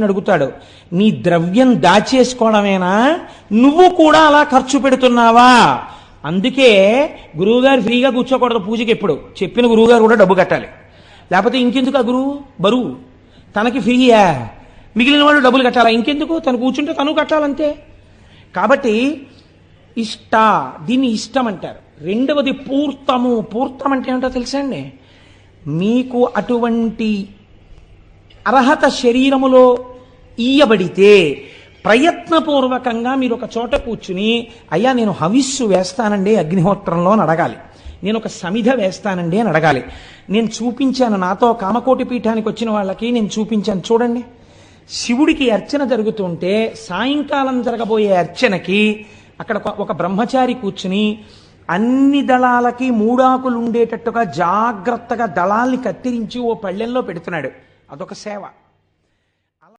అడుగుతాడు, నీ ద్రవ్యం దాచేసుకోవడమేనా, నువ్వు కూడా అలా ఖర్చు పెడుతున్నావా? అందుకే గురువుగారు ఫ్రీగా కూర్చోకూడదు పూజకి. ఎప్పుడు చెప్పిన గురువుగారు కూడా డబ్బు కట్టాలి, లేకపోతే ఇంకెందుకు ఆ గురువు బరువు. తనకి ఫ్రీయా, మిగిలిన వాళ్ళు డబ్బులు కట్టాలా? ఇంకెందుకు, తను కూర్చుంటే తను కట్టాలంతే. కాబట్టి దీన్ని ఇష్టం అంటారు. రెండవది పూర్తము. పూర్తం అంటే ఏమిటో తెలుసా అండి? మీకు అటువంటి అర్హత శరీరములో ఇయ్యబడితే ప్రయత్నపూర్వకంగా మీరు ఒక చోట కూర్చుని, అయ్యా నేను హవిస్సు వేస్తానండి అగ్నిహోత్రంలో అని అడగాలి, నేను ఒక సమిధ వేస్తానండి అని అడగాలి. నేను చూపించాను, నాతో కామకోటి పీఠానికి వచ్చిన వాళ్ళకి నేను చూపించాను, చూడండి. శివుడికి అర్చన జరుగుతుంటే సాయంకాలం జరగబోయే అర్చనకి అక్కడ ఒక బ్రహ్మచారి కూర్చుని అన్ని దళాలకి మూడాకులు ఉండేటట్టుగా జాగ్రత్తగా దళాల్ని కత్తిరించి ఓ పళ్ళెంలో పెడుతున్నాడు. అదొక సేవ.